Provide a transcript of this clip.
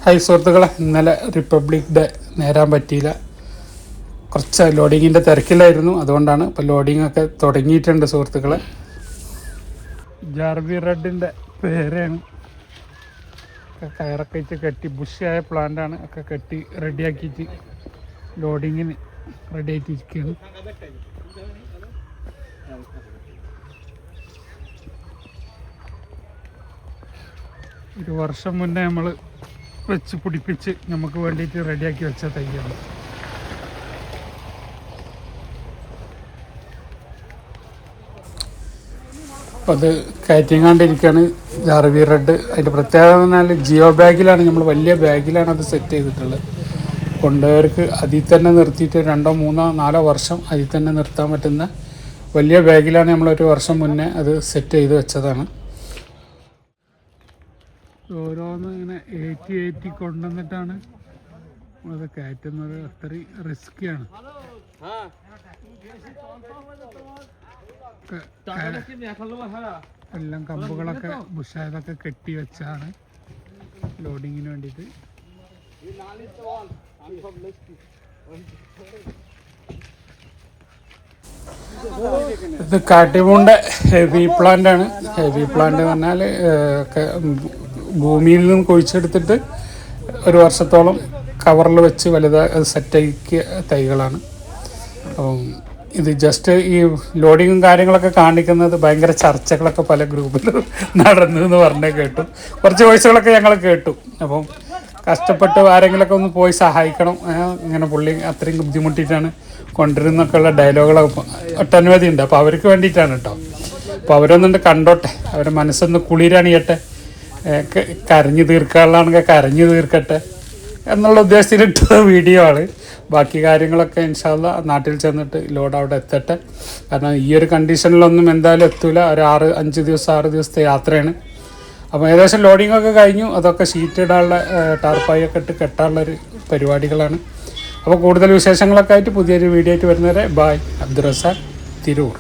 Hi സുഹൃത്തുക്കളെ, ഇന്നലെ republic day നേരാൻ പറ്റിയില്ല. കുറച്ച് ലോഡിങ്ങിൻ്റെ തിരക്കിലായിരുന്നു. അതുകൊണ്ടാണ് ഇപ്പോൾ ലോഡിങ്ങൊക്കെ തുടങ്ങിയിട്ടുണ്ട് സുഹൃത്തുക്കളെ. ജാർവി റെഡിൻ്റെ പേരാണ്. കയറൊക്കെ വെച്ച് കെട്ടി ബുഷിയായ പ്ലാന്റാണ്. ഒക്കെ കെട്ടി റെഡിയാക്കിയിട്ട് ലോഡിങ്ങിന് റെഡി ആയിട്ടിരിക്കുകയാണ്. ഒരു വർഷം മുന്നേ നമ്മൾ വെച്ച് പിടിപ്പിച്ച് നമുക്ക് വേണ്ടിയിട്ട് റെഡിയാക്കി വെച്ച തൈയാണ്. അപ്പോൾ അത് കയറ്റിങ്ങാണ്ടിരിക്കുകയാണ് ജാർവി റെഡ്. അതിൻ്റെ പ്രത്യേകത എന്ന് പറഞ്ഞാൽ ജിയോ ബാഗിലാണ്, നമ്മൾ വലിയ ബാഗിലാണ് അത് സെറ്റ് ചെയ്തിട്ടുള്ളത്. കൊണ്ടുപോയവർക്ക് അതിൽ തന്നെ നിർത്തിയിട്ട് 2, 3, 4 വർഷം അതിൽ തന്നെ നിർത്താൻ പറ്റുന്ന വലിയ ബാഗിലാണ് നമ്മളൊരു വർഷം മുന്നേ അത് സെറ്റ് ചെയ്ത് വെച്ചതാണ്. ഓരോന്ന് ഇങ്ങനെ ഏറ്റി കൊണ്ടുവന്നിട്ടാണ് അത് കയറ്റുന്നത്. അത്രയും റിസ്ക്കിയാണ്. എല്ലാം കമ്പുകളൊക്കെ ബുഷായതൊക്കെ കെട്ടി വെച്ചാണ് ലോഡിങ്ങിന് വേണ്ടിയിട്ട്. ഇത് കാട്ടിമൂണ്ട ഹെവി പ്ലാന്റ് ആണ്. ഹെവി പ്ലാന്റ് എന്ന് പറഞ്ഞാൽ ഭൂമിയിൽ നിന്ന് കുഴിച്ചെടുത്തിട്ട് ഒരു വർഷത്തോളം കവറിൽ വെച്ച് വലുതായി സെറ്റാക്കിയ തൈകളാണ്. അപ്പം ഇത് ജസ്റ്റ് ഈ ലോഡിങ്ങും കാര്യങ്ങളൊക്കെ കാണിക്കുന്നത് ഭയങ്കര ചർച്ചകളൊക്കെ പല ഗ്രൂപ്പിലും നടന്നു എന്ന് പറഞ്ഞേ കേട്ടു. കുറച്ച് വോയിസുകളൊക്കെ ഞങ്ങൾ കേട്ടു. അപ്പം കഷ്ടപ്പെട്ട് ആരെങ്കിലുമൊക്കെ ഒന്ന് പോയി സഹായിക്കണം, ഇങ്ങനെ പുള്ളി അത്രയും ബുദ്ധിമുട്ടിയിട്ടാണ് കൊണ്ടുവരുന്നൊക്കെയുള്ള ഡയലോഗുകളൊക്കെ ഒട്ടനവധി ഉണ്ട്. അപ്പോൾ അവർക്ക് വേണ്ടിയിട്ടാണ് കേട്ടോ. അപ്പോൾ അവരൊന്നുണ്ട് കണ്ടോട്ടെ, അവരുടെ മനസ്സൊന്ന് കുളിരണിയട്ടെ, കരഞ്ഞു തീർക്കാനുള്ളതാണെങ്കിൽ കരഞ്ഞു തീർക്കട്ടെ എന്നുള്ള ഉദ്ദേശത്തിലിട്ട വീഡിയോ ആണ്. ബാക്കി കാര്യങ്ങളൊക്കെ ഇൻഷാ അല്ലാ നാട്ടിൽ ചെന്നിട്ട് ലോഡ് അവിടെ എത്തട്ടെ. കാരണം ഈ ഒരു കണ്ടീഷനിലൊന്നും എന്തായാലും എത്തൂല. ഒരു 6 ദിവസത്തെ യാത്രയാണ്. അപ്പോൾ ഏകദേശം ലോഡിങ്ങൊക്കെ കഴിഞ്ഞു. അതൊക്കെ ഷീറ്റ് ഇടാനുള്ള ടാർപ്പായൊക്കെ ഇട്ട് കെട്ടാനുള്ളൊരു പരിപാടികളാണ്. അപ്പോൾ കൂടുതൽ വിശേഷങ്ങളൊക്കെ ആയിട്ട് പുതിയൊരു വീഡിയോ ആയിട്ട് വരുന്നവരെ ബായ്. അബ്ദുറസാഖ്, തിരൂർ.